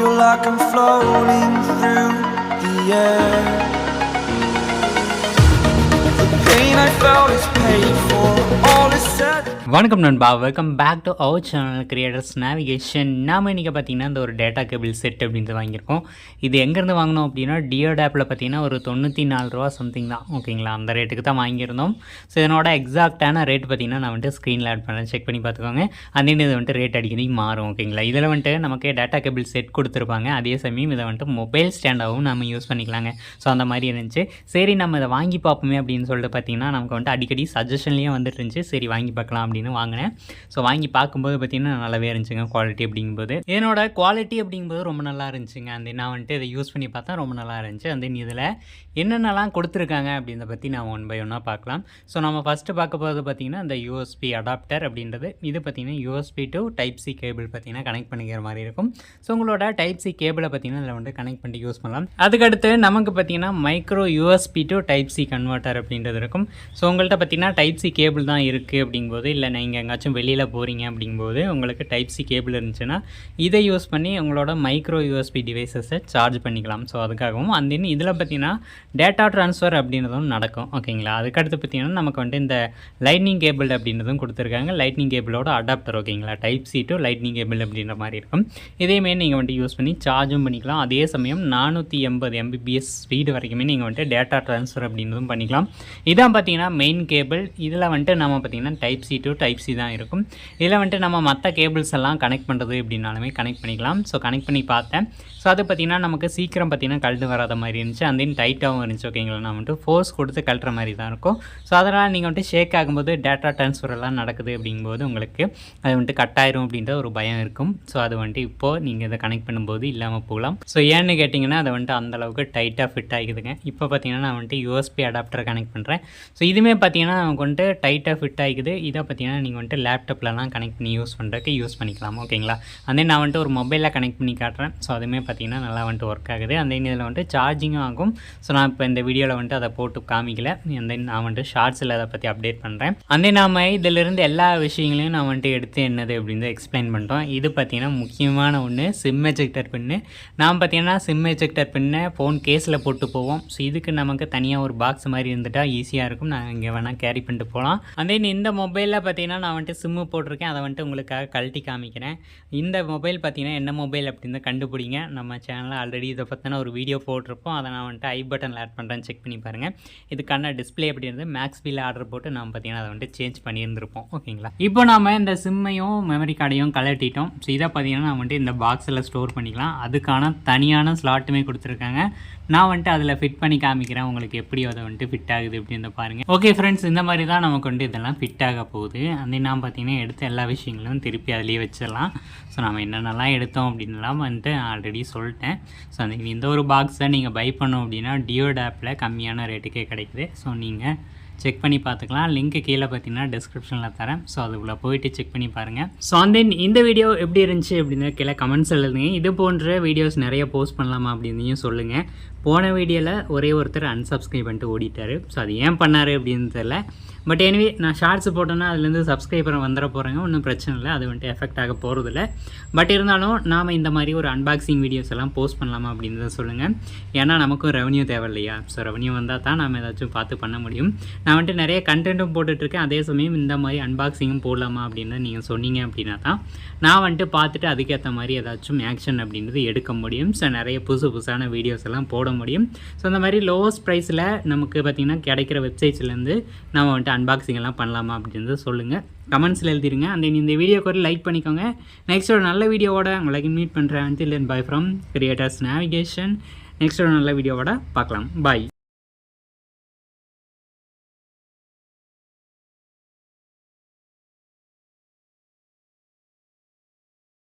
feel like I'm floating through the air. The pain I felt is paid for, all is said. வணக்கம் நண்பா, welcome back to our channel creators navigation. நாம் இன்றைக்கி பார்த்தீங்கன்னா இந்த ஒரு data cable set அப்படின்றது வாங்கியிருக்கோம். இது எங்கேருந்து வாங்கினோம் அப்படின்னா டியோடாப்பில் பார்த்தீங்கன்னா ஒரு 94 ரூபா சம்திங் தான், ஓகேங்களா? அந்த ரேட்டுக்கு தான் வாங்கியிருந்தோம். ஸோ இதனோட எக்ஸாக்டான ரேட் பார்த்தீங்கன்னா நான் வந்துட்டு ஸ்க்ரீனில் ஆட் பண்ணேன், செக் பண்ணி பார்த்துக்கோங்க. அதே இது வந்துட்டு ரேட் அடிக்கடி மாறும், ஓகேங்களா? இதில் வந்துட்டு நமக்கு டேட்டா கேபிள் செட் கொடுத்துருப்பாங்க. அதே சமயம் இதை வந்துட்டு மொபைல் ஸ்டாண்டாகவும் நம்ம யூஸ் பண்ணிக்கலாங்க. ஸோ அந்த மாதிரி இருந்துச்சு. சரி நம்ம இதை வாங்கி பார்ப்போமே அப்படின்னு சொல்லிட்டு பார்த்தீங்கன்னா நமக்கு வந்துட்டு அடிக்கடி சஜஷன்லேயும் வந்துட்டு இருந்துச்சு. சரி வாங்கி பார்க்கலாம் அப்படின்னு வாங்கினேன். ஸோ வாங்கி பார்க்கும்போது பார்த்தீங்கன்னா நல்லாவே இருந்துச்சுங்க குவாலிட்டி அப்படிங்கும்போது. இதனோட குவாலிட்டி அப்படிங்கும்போது ரொம்ப நல்லா இருந்துச்சுங்க. அந்த நான் வந்துட்டு இதை யூஸ் பண்ணி பார்த்தா ரொம்ப நல்லா இருந்துச்சு. அந்த இதில் என்னென்னலாம் கொடுத்துருக்காங்க அப்படின்றத பற்றி நான் ஒன் பை ஒன்னாக பார்க்கலாம். ஸோ நம்ம ஃபஸ்ட்டு பார்க்க போகிறது பார்த்திங்கன்னா இந்த யூஎஸ்பி அடாப்டர் அப்படின்றது. இது பார்த்திங்கன்னா USB to type C cable பார்த்திங்கன்னா கனெக்ட் பண்ணிக்கிற மாதிரி இருக்கும். ஸோ உங்களோட டைப் சி கேபிளை பார்த்திங்கன்னா இதில் வந்து கனெக்ட் பண்ணி யூஸ் பண்ணலாம். அதுக்கடுத்து நமக்கு பார்த்திங்கன்னா micro USB to type C converter அப்படின்றது இருக்கும். ஸோ உங்கள்கிட்ட பார்த்திங்கன்னா டைப் சி கேபிள் தான் இருக்குது அப்படிங்கும்போது, இல்லை நீங்கள் எங்கேயாச்சும் வெளியில் போகிறீங்க அப்படிங்கும்போது உங்களுக்கு டைப் சி கேபிள் இருந்துச்சுன்னா இதை யூஸ் பண்ணி உங்களோட மைக்ரோ யூஎஸ்பி டிவைசஸை சார்ஜ் பண்ணிக்கலாம். ஸோ அதுக்காகவும் அந்த இதில் பார்த்திங்கன்னா டேட்டா ட்ரான்ஸ்ஃபர் அப்படின்றதும் நடக்கும், ஓகேங்களா? அதுக்கடுத்து பார்த்திங்கன்னா நமக்கு வந்துட்டு இந்த லைட்னிங் கேபிள் அப்படின்றதும் கொடுத்துருக்காங்க. லைட்னிங் கேபிளோட அடாப்டர், ஓகேங்களா? Type C to lightning cable அப்படின்ற மாதிரி இருக்கும். இதேமாரி நீங்கள் வந்துட்டு யூஸ் பண்ணி சார்ஜும் பண்ணிக்கலாம். அதே சமயம் 480 Mbps ஸ்பீடு வரைக்குமே நீங்கள் வந்துட்டு டேட்டா ட்ரான்ஸ்ஃபர் அப்படின்றதும் பண்ணிக்கலாம். இதான் பார்த்திங்கன்னா மெயின் கேபிள். இதில் வந்துட்டு நம்ம பார்த்திங்கன்னா type C to type C தான் இருக்கும். இதில் வந்துட்டு நம்ம மற்ற கேபிள்ஸ் எல்லாம் கனெக்ட் பண்ணுறது அப்படின்னாலுமே கனெக்ட் பண்ணிக்கலாம். ஸோ கனெக்ட் பண்ணி பார்த்தேன். ஸோ அது பார்த்திங்கன்னா நமக்கு சீக்கிரம் பார்த்திங்கன்னா கழட்டு வராத மாதிரி இருந்துச்சு. அந்த டைட்டாகவும் இருந்துச்சு, ஓகேங்களா? நான் வந்துட்டு ஃபோர்ஸ் கொடுத்து கழட்டுற மாதிரி தான் இருக்கும். ஸோ அதனால் நீங்கள் வந்துட்டு ஷேக் ஆகும்போது டேட்டா ட்ரான்ஸ்ஃபர் எல்லாம் நடக்குது அப்படிங்கும்போது உங்களுக்கு அது வந்துட்டு கட் ஆயிரும் அப்படின்ற ஒரு பயம் இருக்கும். ஸோ அது வந்துட்டு இப்போது நீங்கள் இதை கனெக்ட் பண்ணும்போது இல்லாமல் போகலாம். ஸோ ஏன்னு கேட்டிங்கன்னா அதை வந்துட்டு அந்தளவுக்கு டைட்டாக ஃபிட் ஆகிக்குதுங்க. இப்போ பார்த்திங்கன்னா நான் வந்துட்டு யூஎஸ்பி அடாப்டரை கனெக்ட் பண்ணுறேன். ஸோ இதுவுமே பார்த்திங்கன்னா நமக்கு வந்துட்டு டைட்டாக ஃபிட் ஆகிக்குது. இதை பார்த்திங்கன்னா நீங்கள் வந்துட்டு லேப்டாப்லலாம் கனெக்ட் பண்ணி யூஸ் பண்ணுறதுக்கு யூஸ் பண்ணிக்கலாம், ஓகேங்களா? அதே நான் வந்துட்டு ஒரு மொபைலில் கனெக்ட் பண்ணி காட்டுறேன். ஸோ அதுவுமே பார்த்திங்கன்னா நல்லா வந்துட்டு ஒர்க் ஆகுது. அந்த இதில் வந்துட்டு சார்ஜிங்கும் ஆகும். ஸோ நான் இப்போ இந்த வீடியோவில் வந்துட்டு அதை போட்டு காமிக்கல. அந்த நான் வந்துட்டு ஷார்ட்ஸில் அதை பற்றி அப்டேட் பண்ணுறேன். அந்த நாம் இதிலிருந்து எல்லா விஷயங்களையும் நான் வந்துட்டு எடுத்து என்னது அப்படின்னு எக்ஸ்பிளைன் பண்ணிட்டோம். இது பார்த்திங்கன்னா முக்கியமான ஒன்று, சிம் எஜெக்டர் பின்னு. நான் பார்த்திங்கன்னா சிம் எஜெக்டர் பின்னை ஃபோன் கேஸில் போட்டு போவோம். ஸோ இதுக்கு நமக்கு தனியாக ஒரு பாக்ஸ் மாதிரி இருந்துட்டால் ஈஸியாக இருக்கும். நான் இங்கே வேணால் கேரி பண்ணிட்டு போகலாம். அதே இந்த மொபைலில் பார்த்திங்கன்னா நான் வந்துட்டு சிம்மு போட்டிருக்கேன். அதை வந்துட்டு உங்களுக்காக கழட்டி காமிக்கிறேன். இந்த மொபைல் பார்த்திங்கன்னா என்ன மொபைல் அப்படின்னு கண்டுபிடிங்க. நம்ம சேனலில் ஆல்ரெடி இதை பற்றின ஒரு வீடியோ போட்டிருப்போம். அதை நான் வந்துட்டு ஐ பட்டனில் ஆட் பண்ணுறேன்னு செக் பண்ணி பாருங்கள். இதுக்கான டிஸ்பிளே அப்படின்றது மேக்ஸ்பியில் ஆர்டர் போட்டு நம்ம பார்த்திங்கன்னா அதை வந்துட்டு சேஞ்ச் பண்ணியிருந்திருப்போம், ஓகேங்களா? இப்போ நம்ம இந்த சிம்மையும் மெமரி கார்டையும் கழட்டிட்டோம். ஸோ இதை பார்த்திங்கன்னா நான் வந்துட்டு இந்த பாக்ஸில் ஸ்டோர் பண்ணிக்கலாம். அதுக்கான தனியான ஸ்லாட்டுமே கொடுத்துருக்காங்க. நான் வந்துட்டு அதில் ஃபிட் பண்ணி காமிக்கிறேன் உங்களுக்கு எப்படி அதை வந்துட்டு ஃபிட் ஆகுது அப்படின்னு பாருங்கள். ஓகே ஃப்ரெண்ட்ஸ், இந்த மாதிரி தான் நமக்கு வந்துட்டு இதெல்லாம் ஃபிட் ஆக போகுது. அந்த நான் பார்த்திங்கன்னா எடுத்த எல்லா விஷயங்களும் திருப்பி அதிலேயே வச்சிடலாம். ஸோ நம்ம என்னென்னலாம் எடுத்தோம் அப்படின்லாம் வந்துட்டு ஆல்ரெடி சொல்லிட்டேன். ஸோ அந்த இந்த ஒரு பாக்ஸை நீங்கள் பை பண்ணோம் அப்படின்னா டியோடாப்பில் கம்மியான ரேட்டுக்கே கிடைக்குது. ஸோ நீங்கள் செக் பண்ணி பார்த்துக்கலாம். லிங்க்கு கீழே பார்த்தீங்கன்னா டிஸ்கிரிப்ஷனில் தரேன். ஸோ அதுக்குள்ளே போயிட்டு செக் பண்ணி பாருங்கள். ஸோ அந்த இந்த வீடியோ எப்படி இருந்துச்சு அப்படின்னு கீழே கமெண்ட்ஸ் எழுதுங்க. இது போன்ற வீடியோஸ் நிறைய போஸ்ட் பண்ணலாமா அப்படின்னு சொல்லுங்கள். போன வீடியோவில் ஒரே ஒருத்தர் அன்சப்ஸ்கிரைப் பண்ணிட்டு ஓடிட்டார். ஸோ அது ஏன் பண்ணார் அப்படின்னு தெரியல. பட் எனிவே நான் ஷார்ட்ஸ் போட்டோன்னா அதுலேருந்து சப்ஸ்கிரைபர் வந்துட போகிறாங்க, ஒன்றும் பிரச்சனை இல்லை. அது வந்துட்டு எஃபெக்ட் ஆக போகிறதில்ல. பட் இருந்தாலும் நாம் இந்த மாதிரி ஒரு அன்பாக்சிங் வீடியோஸ் எல்லாம் போஸ்ட் பண்ணலாமா அப்படின்றத சொல்லுங்கள். ஏன்னா நமக்கும் ரெவன்யூ தேவை இல்லையா? ஸோ ரெவன்யூ வந்தால் தான் நம்ம ஏதாச்சும் பார்த்து பண்ண முடியும். நான் வந்துட்டு நிறைய கண்டென்ட்டும் போட்டுட்ருக்கேன். அதே சமயம் இந்த மாதிரி அன்பாக்சிங்கும் போடலாமா அப்படின்னு நீங்கள் சொன்னீங்க அப்படின்னா தான் நான் வந்துட்டு பார்த்துட்டு அதுக்கேற்ற மாதிரி ஏதாச்சும் ஆக்ஷன் அப்படின்றது எடுக்க முடியும். ஸோ நிறைய புதுசான வீடியோஸ் எல்லாம் போட முடியும். ஸோ அந்த மாதிரி லோவஸ்ட் ப்ரைஸில் நமக்கு பார்த்திங்கன்னா கிடைக்கிற வெப்சைட்ஸ்லேருந்து நம்ம வந்துட்டு அன்பாக்சிங் எல்லாம் பண்ணலாமா அப்படின்றத சொல்லுங்கள். கமெண்ட்ஸில் எழுதிடுங்க. அந்த இந்த வீடியோக்கு ஒரு லைக் பண்ணிக்கோங்க. நெக்ஸ்ட் ஒரு நல்ல வீடியோவோட உங்களுக்கு மீட் பண்ணுறேன். until then bye from creators navigation. Next ஒரு நல்ல வீடியோவோட பார்க்கலாம். பாய்.